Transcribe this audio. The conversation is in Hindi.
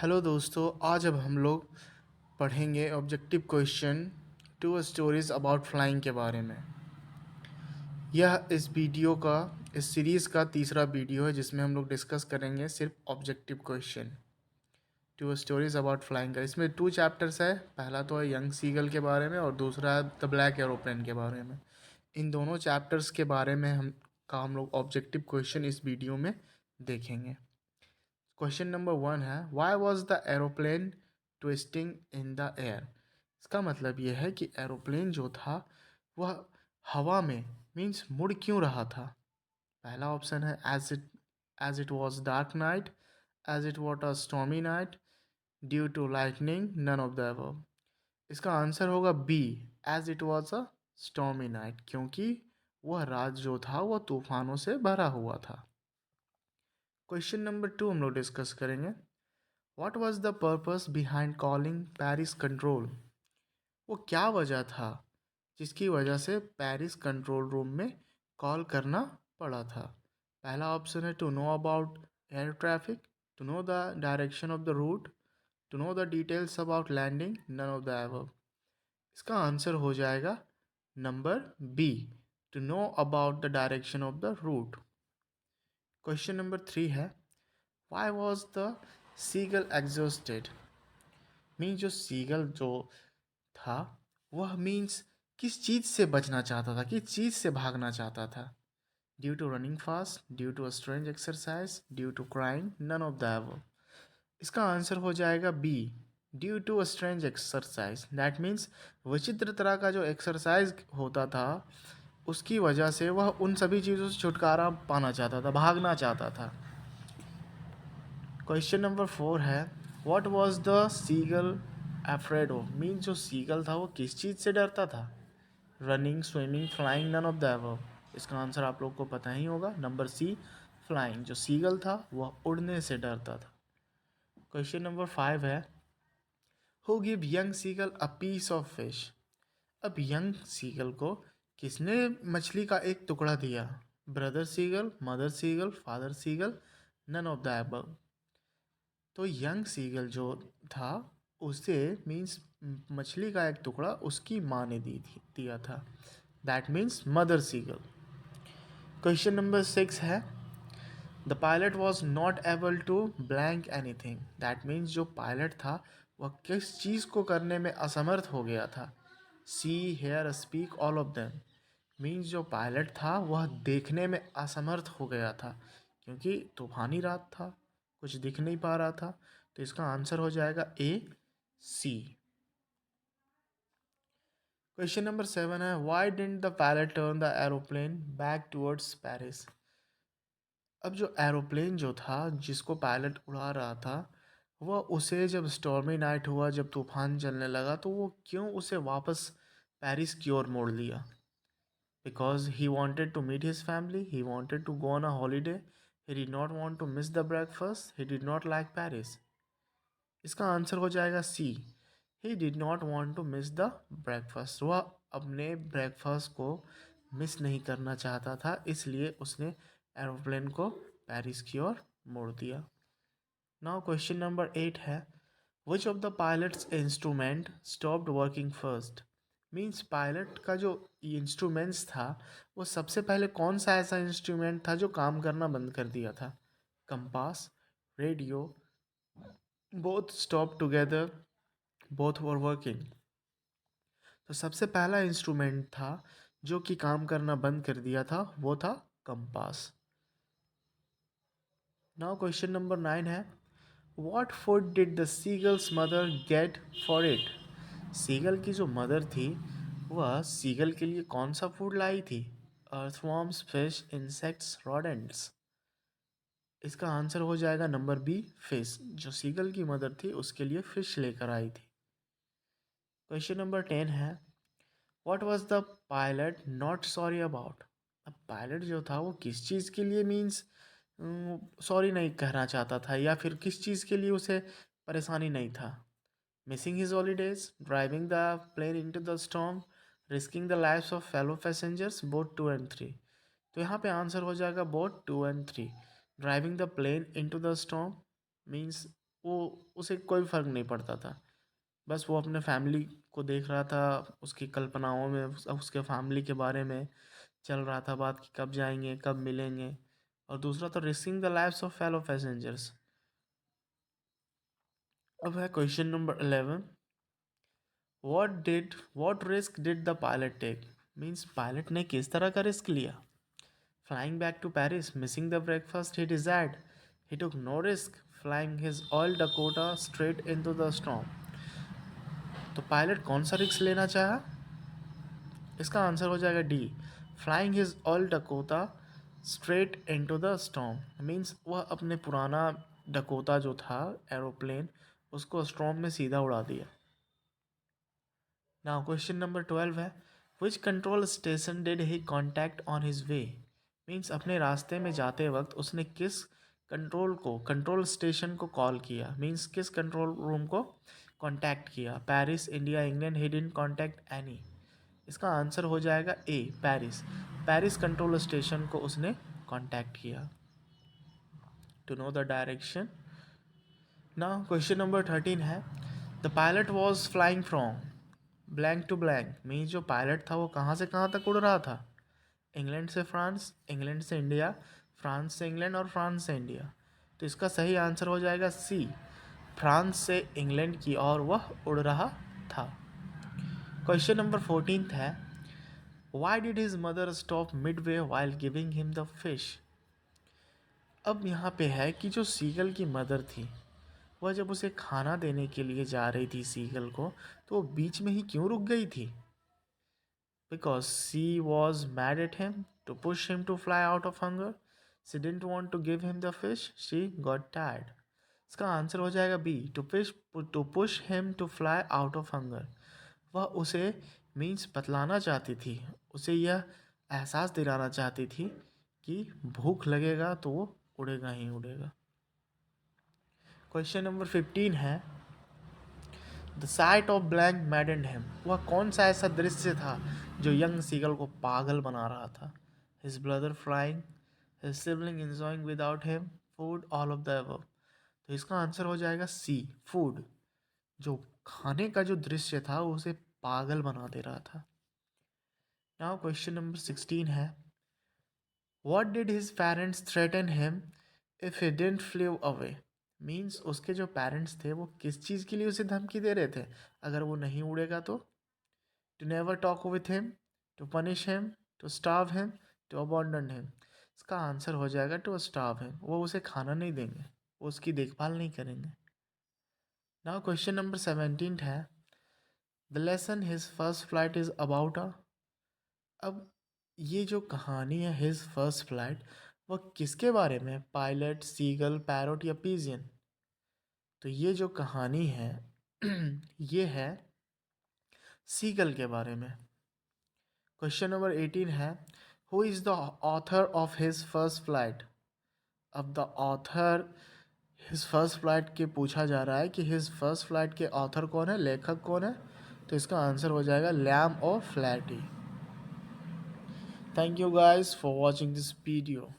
हेलो दोस्तों, आज अब हम लोग पढ़ेंगे objective question two stories about flying के बारे में। यह इस सीरीज़ का तीसरा वीडियो है जिसमें हम लोग डिस्कस करेंगे सिर्फ objective question two stories about flying का। इसमें 2 चैप्टर्स है। पहला तो है यंग सीगल के बारे में और दूसरा है द ब्लैक एरोप्लेन के बारे में। इन दोनों चैप्टर्स के बारे में हम लोग ऑब्जेक्टिव क्वेश्चन इस वीडियो में देखेंगे। क्वेश्चन नंबर 1 है, Y was the aeroplane twisting in the air. इसका मतलब यह है कि एरोप्लेन जो था वह हवा में मीन्स मुड़ क्यों रहा था। पहला ऑप्शन है as it was dark night, as it was a stormy night, due to lightning, none of the above. इसका आंसर होगा B, as it was a stormy night, क्योंकि वह रात जो था वह तूफानों से भरा हुआ था। क्वेश्चन नंबर 2 हम लोग डिस्कस करेंगे। What was the purpose behind calling Paris control. वो क्या वजह था जिसकी वजह से पेरिस कंट्रोल रूम में कॉल करना पड़ा था। पहला ऑप्शन है to know about air traffic, to know the direction of the route, to know the details about landing, none of the above. इसका आंसर हो जाएगा number B, to know about the direction of the route. Question number 3 है, Y was the seagull exhausted. Means जो सीगल जो था वह मीन्स किस चीज़ से बचना चाहता था, किस चीज़ से भागना चाहता था। Due to running fast, due to strange exercise, due to crying, none of the above. इसका आंसर हो जाएगा B, due to strange exercise. That means विचित्र तरह का जो एक्सरसाइज होता था उसकी वजह से वह उन सभी चीज़ों से छुटकारा पाना चाहता था, भागना चाहता था। क्वेश्चन नंबर 4 है, what was the seagull afraid of. Means जो सीगल था वो किस चीज़ से डरता था। Running, swimming, flying, none of the above. इसका आंसर आप लोग को पता ही होगा, नंबर सी, फ्लाइंग। जो सीगल था वह उड़ने से डरता था। क्वेश्चन नंबर 5 है, who give young seagull a piece of fish. अब यंग सीगल को किसने मछली का एक टुकड़ा दिया। Brother seagull, mother seagull, father seagull, none of the above. तो यंग सीगल जो था उसे मीन्स मछली का एक टुकड़ा उसकी माँ ने दिया था। That means mother seagull. Question number 6 है, the pilot was not able to blank anything. That means जो पायलट था वह किस चीज़ को करने में असमर्थ हो गया था। See, hear, speak, all of them. Means जो पायलट था वह देखने में असमर्थ हो गया था क्योंकि तूफानी रात था, कुछ दिख नहीं पा रहा था। तो इसका आंसर हो जाएगा ए, सी। क्वेश्चन नंबर 7 है, why didn't the pilot turn the aeroplane back towards Paris. अब जो एरोप्लेन जो था जिसको पायलट उड़ा रहा था वह उसे जब स्टॉर्मी नाइट हुआ, जब तूफान चलने लगा, तो वो क्यों उसे वापस पेरिस की ओर मोड़ लिया। Because he wanted to meet his family, he wanted to go on a holiday, he did not want to miss the breakfast, he did not like Paris. इसका आंसर हो जाएगा सी, he did not want to miss the breakfast। वह अपने ब्रेकफास्ट को मिस नहीं करना चाहता था, इसलिए उसने एरोप्लेन को पेरिस की ओर मोड़ दिया। नाउ क्वेश्चन नंबर 8 है, which of the pilots instrument stopped working first. Means pilot का जो इंस्ट्रूमेंट्स था वो सबसे पहले कौन सा ऐसा इंस्ट्रूमेंट था जो काम करना बंद कर दिया था। Compass, radio, both stop together, both were working. तो सबसे पहला इंस्ट्रूमेंट था जो कि काम करना बंद कर दिया था वो था कंपास। नाउ क्वेश्चन नंबर 9 है, what food did the seagull's mother get for it. Seagull की जो मदर थी वह सीगल के लिए कौन सा फूड लाई थी। Earthworms, fish, insects, rodents. इसका आंसर हो जाएगा नंबर बी, फिश। जो सीगल की मदर थी उसके लिए फिश लेकर आई थी। क्वेश्चन नंबर 10 है, what was the pilot not sorry about. अब पायलट जो था वो किस चीज़ के लिए मीन्स सॉरी नहीं कहना चाहता था या फिर किस चीज़ के लिए उसे परेशानी नहीं था। Missing his holidays, driving the plane into the storm, risking the lives of fellow passengers, both 2 and 3। तो यहाँ पे आंसर हो जाएगा both 2 and 3। Driving the plane into the storm means वो उसे कोई फ़र्क नहीं पड़ता था। बस वो अपने फैमिली को देख रहा था, उसकी कल्पनाओं में उसके फैमिली के बारे में चल रहा था बात कि कब जाएंगे, कब मिलेंगे। और दूसरा तो risking the lives of fellow passengers. अब है question number 11। What risk did the pilot take? Means pilot ने किस तरह का रिस्क लिया? Flying back to Paris, missing the breakfast he desired, he took no risk, flying his old Dakota straight into the storm. तो पायलट कौन सा रिस्क लेना चाहा? इसका आंसर हो जाएगा D, flying his old Dakota straight into the storm. Means वह अपने पुराना डकोटा जो था एरोप्लेन, उसको स्टॉर्म में सीधा उड़ा दिया। नाउ क्वेश्चन नंबर 12 है, which control station did he contact on his way? Means अपने रास्ते में जाते वक्त उसने किस कंट्रोल स्टेशन को कॉल किया? मीन्स किस कंट्रोल रूम को कॉन्टैक्ट किया? Paris, India, England, he didn't contact any. इसका आंसर हो जाएगा A, Paris. Paris control station को उसने कॉन्टैक्ट किया to know the direction. Now question number 13 है, the pilot was flying from blank to blank. Means जो पायलट था वो कहाँ से कहाँ तक उड़ रहा था? इंग्लैंड से फ्रांस, इंग्लैंड से इंडिया, फ्रांस से इंग्लैंड और फ्रांस से इंडिया। तो इसका सही आंसर हो जाएगा सी, फ्रांस से इंग्लैंड की ओर वह उड़ रहा था। क्वेश्चन नंबर 14 है, why did his mother stop mid way while giving him the fish? अब यहाँ पे है कि जो सीगल की मदर थी, वह जब उसे खाना देने के लिए जा रही थी सीगल को, तो वो बीच में ही क्यों रुक गई थी? Because she was mad at him to push him to fly out of hunger. She didn't want to give him the fish. She got tired. इसका आंसर हो जाएगा B, to push him to fly out of hunger. वह उसे मीन्स बतलाना चाहती थी, उसे यह एहसास दिलाना चाहती थी कि भूख लगेगा तो वो उड़ेगा ही उड़ेगा। क्वेश्चन नंबर 15 है, the site of blank मैडेंड him. वह कौन सा ऐसा दृश्य था जो यंग सीगल को पागल बना रहा था? His brother flying, his sibling enjoying without him, food, all of the above. तो इसका आंसर हो जाएगा सी, फूड। जो खाने का जो दृश्य था वो उसे पागल बना दे रहा था। नाउ क्वेश्चन नंबर 16 है, what did his parents threaten him if he didn't fly away? Means उसके जो पेरेंट्स थे वो किस चीज़ के लिए उसे धमकी दे रहे थे अगर वो नहीं उड़ेगा तो? To never talk with him, to punish him, to starve him, to abandon him. इसका आंसर हो जाएगा टू स्टार्व हिम। वो उसे खाना नहीं देंगे, वो उसकी देखभाल नहीं करेंगे। नाउ क्वेश्चन नंबर 17 है, the lesson his first flight is about a. अब ये जो कहानी है हिज फर्स्ट फ्लाइट, वह किसके बारे में? पायलट, सीगल, पैरोट या पिजियन? तो ये जो कहानी है ये है सीगल के बारे में। क्वेश्चन नंबर 18 है, who is the author of his first flight? अब the author his first flight के पूछा जा रहा है कि हिज फर्स्ट फ्लाइट के ऑथर कौन है, लेखक कौन है? तो इसका आंसर हो जाएगा lamb of flatty. Thank you guys for watching this video.